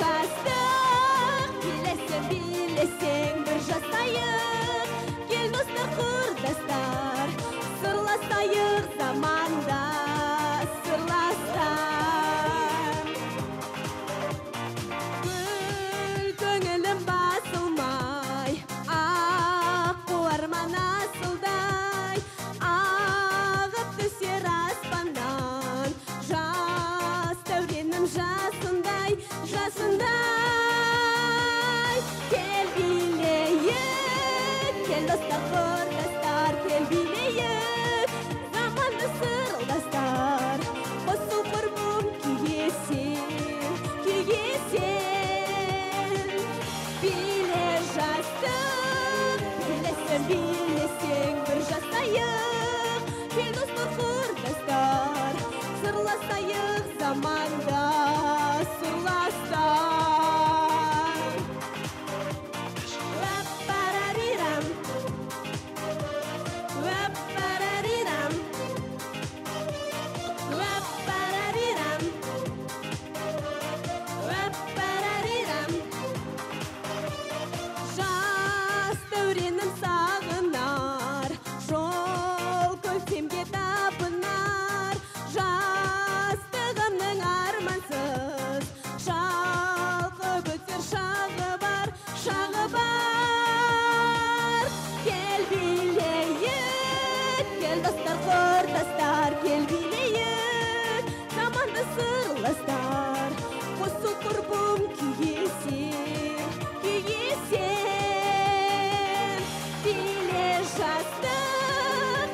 жастық, билесең бір жастайық, кел достар құрдастар, сырластайық заманда, сырластар. Гүл көңілім басылмай, аққу арман асылдай, ағып түсер аспаннан, жас дәуренім жасындай, жасындай. Кел билейік, кел достар құрдастар, кел билейік, заманды сырластар, қосыл құрбым күйесен, күйесен. Биле жастық, билесең бір жастайық, кел достар құрдастар, сырластайық заманда, сырластар. Лап-парарирам, лап-парарирам, лап-парарирам, лап-парарирам. Жас дәуренім сағынар, жол көктемге табынар, жастығымның армансыз, шалқып өтер шағы бар, шағы бар. Кел билейік, кел достар құрдастар, кел билейік, заманды сырластар, қосыл құрбым күйесен, күйесен. Биле жастық,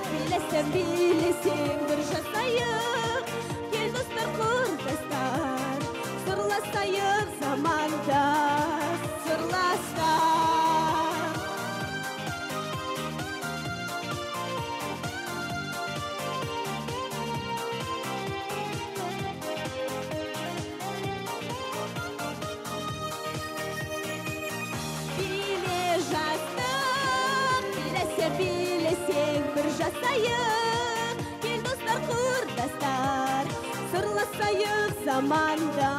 билесең бір жастайық, кел достар құрдастар, сырластайық заманда, сырластар. Биле жастық, билесең бір жастайық, кел достар құрдастар, сырластайық заманда.